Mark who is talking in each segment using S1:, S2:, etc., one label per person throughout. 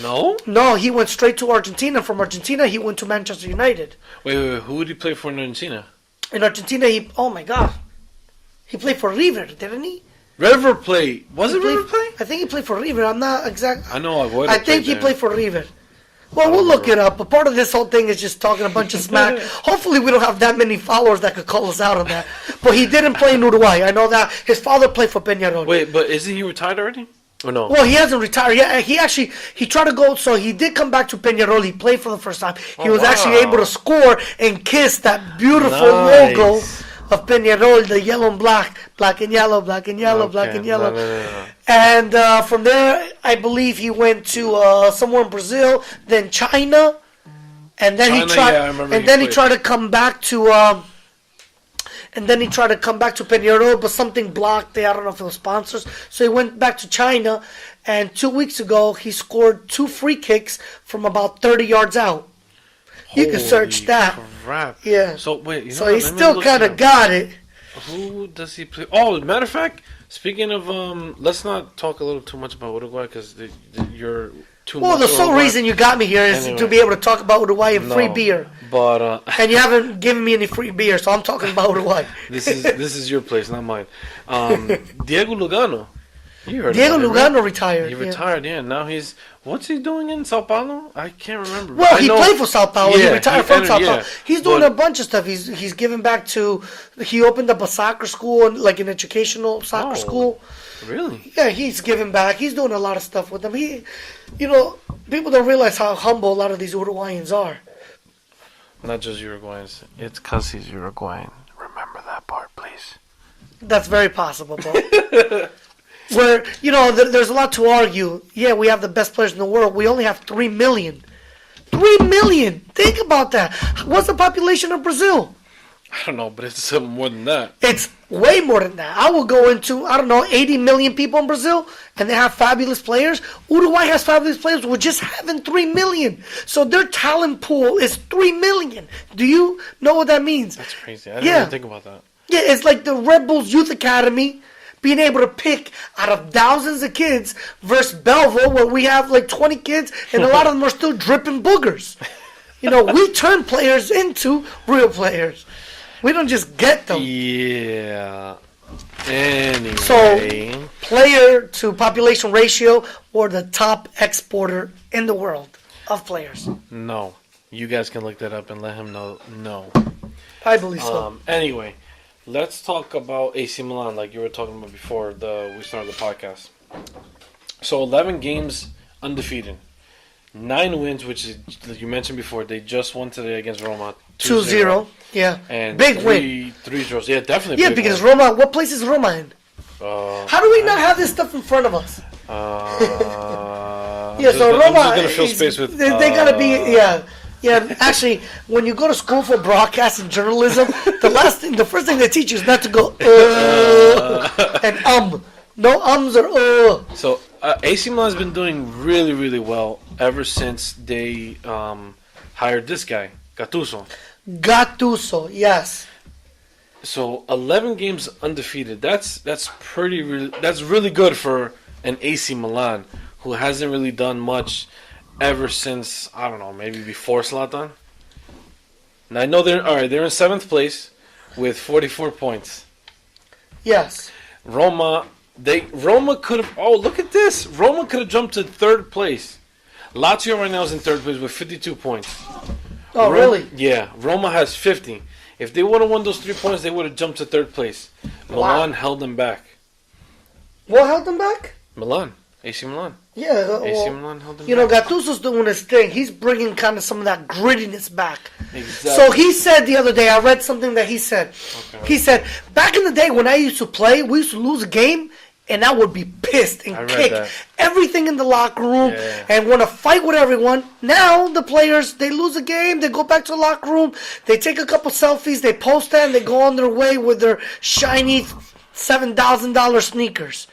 S1: No?
S2: No, he went straight to Argentina. From Argentina, he went to Manchester United.
S1: Wait. Who did he play for in Argentina?
S2: In Argentina, oh my God. He played for River, didn't he?
S1: River Plate. Was it River Plate?
S2: I think he played for River. I'm not exact.
S1: I know Agüero
S2: I think he played for River. Well, we'll look it up. But part of this whole thing is just talking a bunch of smack. Hopefully, we don't have that many followers that could call us out on that. But he didn't play in Uruguay. I know that. His father played for Peñarol.
S1: Wait, but isn't he retired already? Or no?
S2: Well, he hasn't retired yet. He tried to go. So he did come back to Peñarol. He played for the first time. He was actually able to score and kiss that beautiful logo of Peñarol, the yellow and black and yellow, black and yellow, black and yellow. No. And from there, I believe he went to somewhere in Brazil, then China, and then he tried to come back to Peñarol, but something blocked. I don't know if it was sponsors. So he went back to China, and 2 weeks ago he scored 2 free kicks from about 30 yards out. You can search that.
S1: Crap.
S2: Yeah.
S1: So wait.
S2: So he still kind of got it.
S1: Who does he play? Oh, matter of fact, speaking of, let's not talk a little too much about Uruguay because you're too.
S2: Well, the sole reason you got me here is to be able to talk about Uruguay and free beer.
S1: But
S2: and you haven't given me any free beer, so I'm talking about Uruguay.
S1: This is your place, not mine. Diego Lugano.
S2: Diego Lugano retired.
S1: He retired, yeah. Now what's he doing in Sao Paulo? I can't remember.
S2: Well, he played for Sao Paulo.
S1: Yeah,
S2: he retired from Sao Paulo.
S1: Yeah.
S2: He's doing a bunch of stuff. He's giving back to. He opened up a soccer school, like an educational soccer school.
S1: Really?
S2: Yeah, he's giving back. He's doing a lot of stuff with them. People don't realize how humble a lot of these Uruguayans are.
S1: Not just Uruguayans. It's because he's Uruguayan. Remember that part, please.
S2: That's very possible, bro. Where, there's a lot to argue. Yeah, we have the best players in the world. We only have 3 million. 3 million! Think about that. What's the population of Brazil?
S1: I don't know, but it's something more than that.
S2: It's way more than that. I will go into, 80 million people in Brazil, and they have fabulous players. Uruguay has fabulous players. We're just having 3 million. So their talent pool is 3 million. Do you know what that means?
S1: That's crazy. I didn't even think about that.
S2: Yeah, it's like the Red Bulls Youth Academy being able to pick out of thousands of kids versus Belleville, where we have like 20 kids, and a lot of them are still dripping boogers. We turn players into real players. We don't just get them.
S1: Yeah. Anyway.
S2: So, player to population ratio, or the top exporter in the world of players.
S1: No. You guys can look that up and let him know. No.
S2: I believe so.
S1: Anyway. Let's talk about AC Milan, like you were talking about before we started the podcast. So 11 games undefeated, 9 wins, which is, like you mentioned before, they just won today against Roma,
S2: 2-0. Yeah,
S1: and
S2: big win.
S1: 3 draws. Yeah, definitely.
S2: Yeah, because win. Roma. What place is Roma in? How do we not have this stuff in front of us?
S1: Yeah,
S2: so Roma.
S1: I'm just gonna fill space with.
S2: They gotta be. Yeah. Yeah, actually, when you go to school for broadcast and journalism, the first thing they teach you is not to go and no ums or
S1: So AC Milan has been doing really, really well ever since they hired this guy, Gattuso.
S2: Gattuso, yes.
S1: So 11 games undefeated. That's really good for an AC Milan who hasn't really done much ever since, I don't know, maybe before Zlatan. Now I know they're in 7th place with 44 points.
S2: Yes.
S1: Roma could have, look at this. Roma could have jumped to 3rd place. Lazio right now is in 3rd place with 52 points.
S2: Oh, really?
S1: Yeah, Roma has 50. If they would have won those 3 points, they would have jumped to 3rd place. Milan held them back.
S2: What held them back?
S1: AC Milan.
S2: Yeah,
S1: AC Milan held them
S2: back. Gattuso's doing his thing. He's bringing kind of some of that grittiness back.
S1: Exactly.
S2: So he said the other day, I read something that he said. Okay. He said, back in the day when I used to play, we used to lose a game, and I would be pissed and kick everything in the locker room and want to fight with everyone. Now the players, they lose a game, they go back to the locker room, they take a couple selfies, they post that, and they go on their way with their shiny $7,000 sneakers.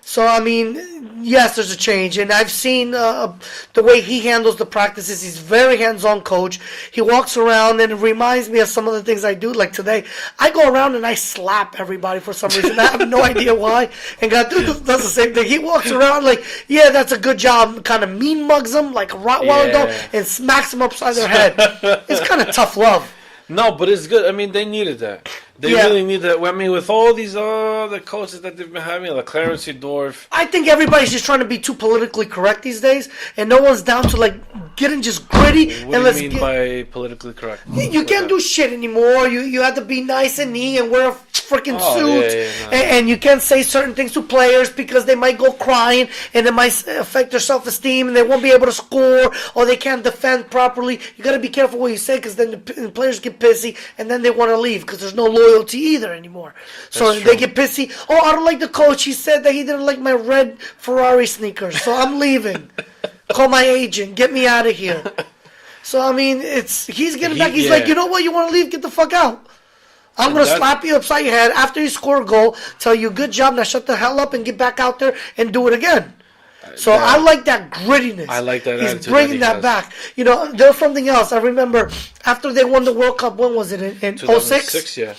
S2: So, I mean, yes, there's a change. And I've seen the way he handles the practices. He's very hands-on coach. He walks around, and it reminds me of some of the things I do. Like today, I go around and I slap everybody for some reason. I have no idea why. And Gattuso does the same thing. He walks around like, yeah, that's a good job. Kind of mean mugs them like a Rottweiler dog and smacks them upside their head. It's kind of tough love.
S1: No, but it's good. I mean, they needed that. They really need that. I mean, with all these other coaches that they've been having, like Clarence Seedorf.
S2: I think everybody's just trying to be too politically correct these days, and no one's down to like getting just gritty.
S1: What do you mean by politically correct?
S2: You can't do shit anymore. You have to be nice and neat and wear a freaking suit, and you can't say certain things to players because they might go crying and it might affect their self-esteem and they won't be able to score or they can't defend properly. You got to be careful what you say because then the players get pissy and then they want to leave because there's no loyalty either anymore. So they get pissy. Oh, I don't like the coach. He said that he didn't like my red Ferrari sneakers, so I'm leaving. Call my agent. Get me out of here. So, I mean, he's getting back. He's like, you know what? You want to leave? Get the fuck out. I'm going to slap you upside your head after you score a goal, tell you, good job, now shut the hell up and get back out there and do it again. So I like that grittiness.
S1: I like that attitude.
S2: He's bringing that back. You know, there's something else. I remember after they won the World Cup, when was it? In 06?
S1: Yeah.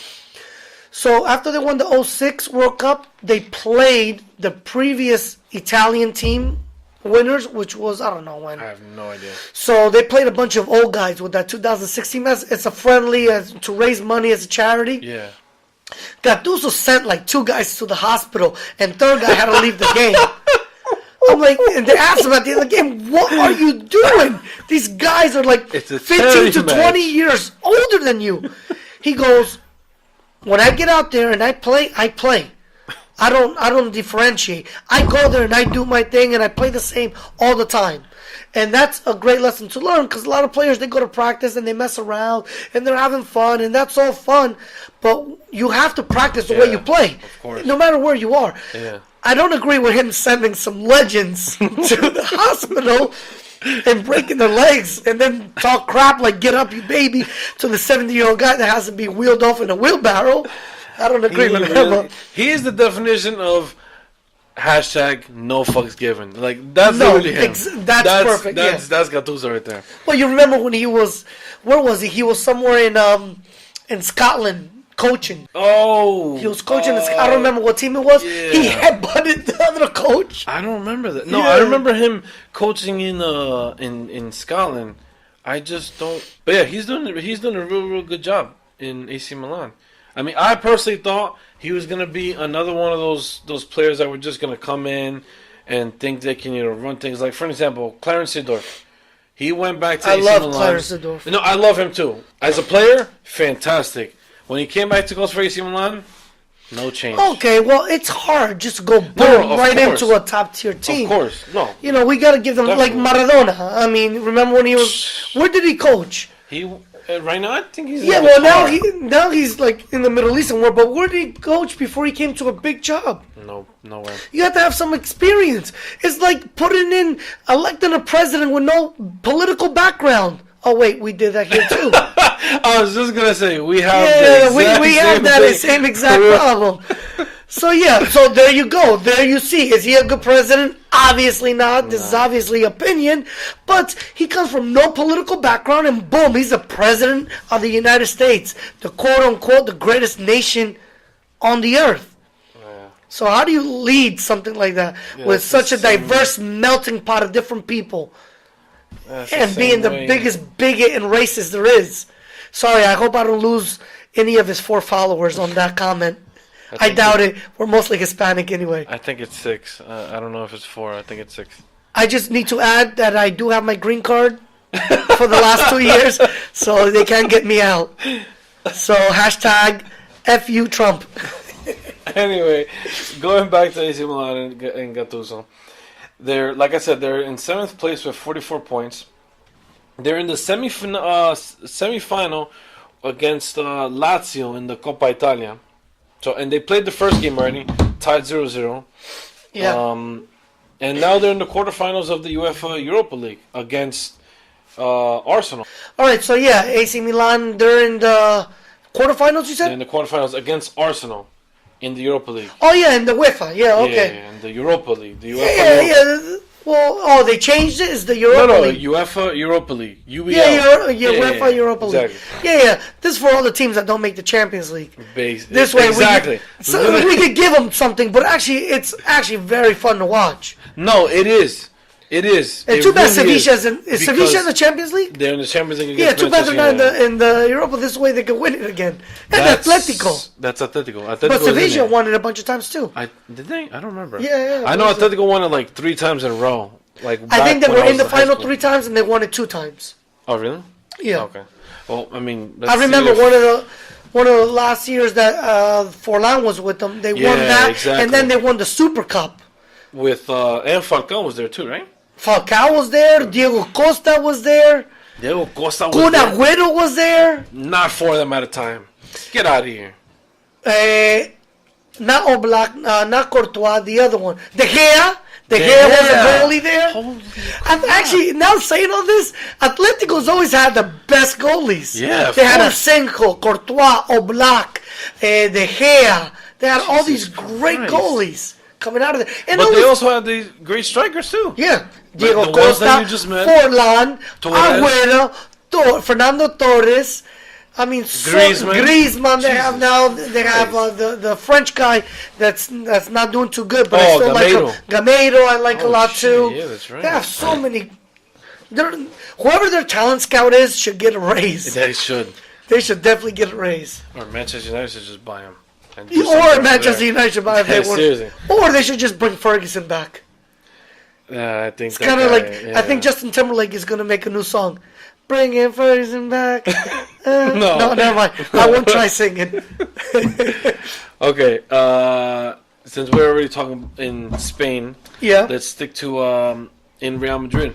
S2: So after they won the 06 World Cup, they played the previous Italian team winners, which was, I don't know when.
S1: I have no idea.
S2: So they played a bunch of old guys with that 2016 match. It's a friendly to raise money as a charity.
S1: Yeah.
S2: Gattuso sent like 2 guys to the hospital, and third guy had to leave the game. I'm like, and they asked him at the end of the game, what are you doing? These guys are like 15 to 20 years older than you. He goes, when I get out there and I play, I play. I don't differentiate. I go there and I do my thing and I play the same all the time. And that's a great lesson to learn because a lot of players, they go to practice and they mess around and they're having fun and that's all fun. But you have to practice the way you play,
S1: of course.
S2: No matter where you are.
S1: Yeah.
S2: I don't agree with him sending some legends to the hospital and breaking their legs and then talk crap like get up you baby to the 70-year-old guy that has to be wheeled off in a wheelbarrow. I don't agree with him.
S1: He is the definition of hashtag no fucks given. Like, that's literally him.
S2: That's perfect.
S1: That's Gattuso right there.
S2: Well, you remember when he was, where was he? He was somewhere in Scotland coaching.
S1: Oh.
S2: He was coaching. I don't remember what team it was.
S1: Yeah.
S2: He headbutted the other coach.
S1: I don't remember that. No, I remember him coaching in Scotland. I just don't. But yeah, he's doing a real good job in AC Milan. I mean, I personally thought he was going to be another one of those players that were just going to come in and think they can, run things. Like, for example, Clarence Seedorf. He went back to AC Milan. I love
S2: Clarence Seedorf.
S1: No, I love him too. As a player, fantastic. When he came back to coach for AC Milan, no change.
S2: Okay, well, it's hard just to go boom right into a top-tier team.
S1: Of course, no.
S2: We got to give them, like Maradona. I mean, remember when he was... Where did he coach?
S1: Right now, I think he's
S2: now he's like in the Middle Eastern world. But where did he coach before he came to a big job?
S1: No way.
S2: You have to have some experience. It's like electing a president with no political background. Oh wait, we did that here too.
S1: I was just gonna say we have.
S2: We have that same exact problem. So there you go. There you see. Is he a good president? Obviously not. This is obviously opinion. But he comes from no political background and boom, he's the president of the United States. The quote-unquote, the greatest nation on the earth. Yeah. So how do you lead something like that with such a diverse melting pot of different people? And being the biggest bigot and racist there is. Sorry, I hope I don't lose any of his 4 followers on that comment. I doubt it. We're mostly Hispanic anyway.
S1: I think it's 6. I don't know if it's 4. I think it's 6.
S2: I just need to add that I do have my green card for the last 2 years, so they can't get me out. So hashtag FU Trump.
S1: Anyway, going back to AC Milan and Gattuso. Like I said, they're in 7th place with 44 points. They're in the semifinal against Lazio in the Coppa Italia. And they played the first game already, tied 0-0.
S2: Yeah.
S1: And now they're in the quarterfinals of the UEFA Europa League against Arsenal.
S2: All right, so AC Milan, they're in the quarterfinals, you said?
S1: In the quarterfinals against Arsenal In the Europa League.
S2: Oh yeah, in the UEFA. Yeah, okay.
S1: Yeah, in the Europa League. The UEFA
S2: Yeah,
S1: Europa.
S2: yeah. Well, they changed it. It's the Europa
S1: No,
S2: League.
S1: UEFA Europa League. UEL.
S2: Yeah, UEFA Europa League.
S1: Exactly.
S2: Yeah. This is for all the teams that don't make the Champions League. This way,
S1: exactly.
S2: we could give them something, but actually, it's actually very fun to watch.
S1: No, it is. It is.
S2: And
S1: it
S2: too bad
S1: really
S2: Sevilla's is Sevilla in the Champions League?
S1: They're in the Champions League.
S2: Yeah,
S1: Against
S2: too bad they're not
S1: Manchester
S2: in the Europa. This way they could win it again. And Atletico.
S1: That's Atletico.
S2: But Sevilla won it a bunch of times too.
S1: Did they? I don't remember.
S2: Yeah.
S1: I know Atletico won it like 3 times in a row. Like
S2: I think they were in the final
S1: school.
S2: 3 times and they won it 2 times.
S1: Oh really?
S2: Yeah.
S1: Okay. Well, I mean,
S2: I remember one of the last years that Forlan was with them. They won that,
S1: exactly.
S2: and then they won the Super Cup.
S1: With and Falcao was there too, right?
S2: Falcao was there. Diego Costa was there.
S1: Diego Costa was
S2: Kun
S1: there.
S2: Agüero was there.
S1: Not 4 of them at a time. Get out of here.
S2: Not Oblak, not Courtois. The other one, De Gea. De Gea was a goalie there. And actually, now saying all this, Atletico's always had the best goalies.
S1: Yeah,
S2: they had Arsenio, Courtois, Oblak, De Gea. They had all these great goalies coming out of there. And
S1: but they also had these great strikers too.
S2: Yeah, Diego
S1: the
S2: Costa, Forlan, Agüero, Fernando Torres. I mean, Griezmann. They have now. They have the French guy that's not doing too good, but I still like him. Gameiro, I like a lot too.
S1: Yeah, that's right.
S2: They have so many. Whoever their talent scout is should get a raise.
S1: They should.
S2: They should definitely get a raise.
S1: Or Manchester United should just buy him.
S2: Or Manchester United should buy him.
S1: Seriously.
S2: Or they should just bring Ferguson back.
S1: I think
S2: it's kind of like I think Justin Timberlake is gonna make a new song. Bring in Ferguson back. No, never mind. I won't try singing.
S1: Okay, since we're already talking in Spain, let's stick to in Real Madrid.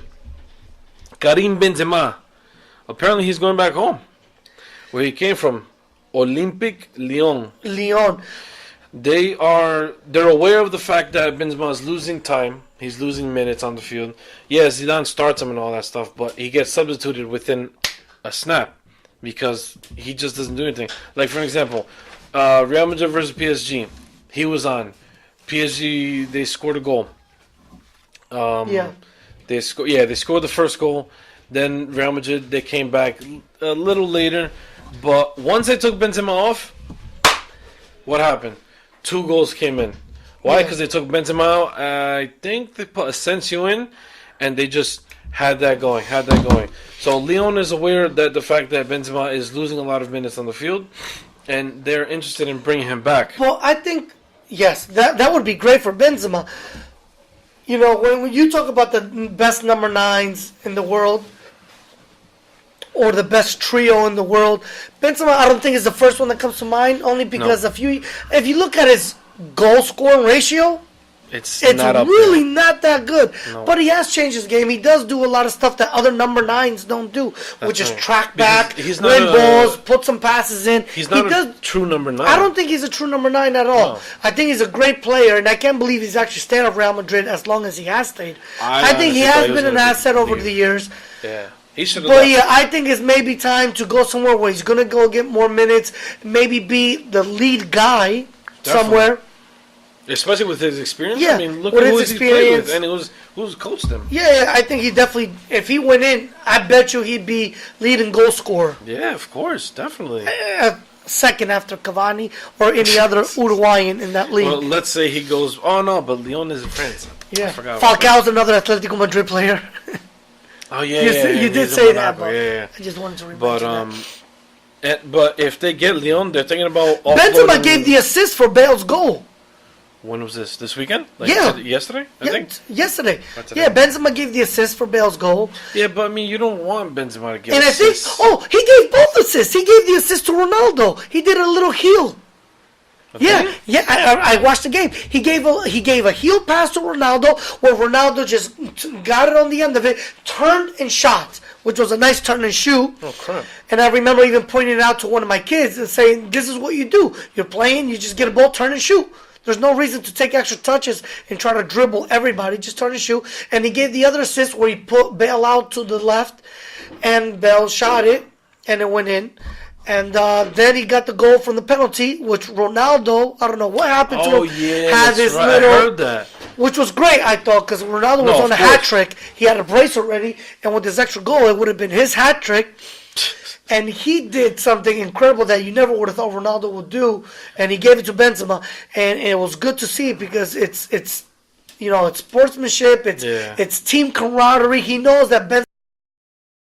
S1: Karim Benzema. Apparently he's going back home. Where he came from. Olympique Lyon. They're aware of the fact that Benzema is losing time. He's losing minutes on the field. Yeah, Zidane starts him and all that stuff, but he gets substituted within a snap because he just doesn't do anything. Like, for example, Real Madrid versus PSG. He was on. PSG, they scored a goal. They scored the first goal. Then Real Madrid, they came back a little later. But once they took Benzema off, what happened? 2 goals came in. Why? Because they took Benzema out. I think they put Asensio in, and they just had that going. So Lyon is aware that the fact that Benzema is losing a lot of minutes on the field, and they're interested in bringing him back.
S2: Well, I think, yes, that would be great for Benzema. You know, when you talk about the best number 9s in the world, or the best trio in the world, Benzema, I don't think is the first one that comes to mind, only because if you look at his goal scoring ratio, it's not really not that good. No. But he has changed his game. He does do a lot of stuff that other number 9s don't do, which is track back, win balls, put some passes in.
S1: He's not a true number 9.
S2: I don't think he's a true number 9 at all. No. I think he's a great player, and I can't believe he's actually stayed at Real Madrid as long as he has stayed. I think he has been an asset over the years.
S1: Yeah.
S2: But yeah, I think it's maybe time to go somewhere where he's going to go get more minutes, maybe be the lead guy somewhere.
S1: Especially with his experience.
S2: Yeah,
S1: I mean, look at who he's played with and who's coached him.
S2: Yeah, I think he definitely, if he went in, I bet you he'd be leading goal scorer.
S1: Yeah, of course, definitely.
S2: Second after Cavani or any other Uruguayan in that league.
S1: Well, let's say he goes, oh no, but Lyon is in France.
S2: Yeah, Falcao's another Atletico Madrid player.
S1: Oh yeah,
S2: you did say that, but I just wanted to remind you that.
S1: But if they get Lyon, they're thinking about
S2: Benzema gave the assist for Bale's goal.
S1: When was this? This weekend?
S2: Yesterday, I think. Yesterday. Yeah, Benzema gave the assist for Bale's goal.
S1: Yeah, but I mean, you don't want Benzema to give
S2: assists. He gave both assists. He gave the assist to Ronaldo. He did a little heel. Okay. Yeah. I watched the game. He gave a heel pass to Ronaldo, where Ronaldo just got it on the end of it, turned and shot, which was a nice turn and shoot.
S1: Oh crap!
S2: And I remember even pointing it out to one of my kids and saying, "This is what you do. You're playing. You just get a ball, turn and shoot. There's no reason to take extra touches and try to dribble everybody. Just turn and shoot." And he gave the other assist where he put Bale out to the left, and Bale shot it, and it went in. And then he got the goal from the penalty, which Ronaldo, I don't know what happened to him.
S1: Oh, yeah,
S2: had
S1: that's
S2: this
S1: right.
S2: little,
S1: I heard that.
S2: which was great, I thought, because Ronaldo was on a hat trick. He had a brace already, and with this extra goal, it would have been his hat trick. And he did something incredible that you never would have thought Ronaldo would do, and he gave it to Benzema, and it was good to see because it's sportsmanship, it's team camaraderie. He knows that Benzema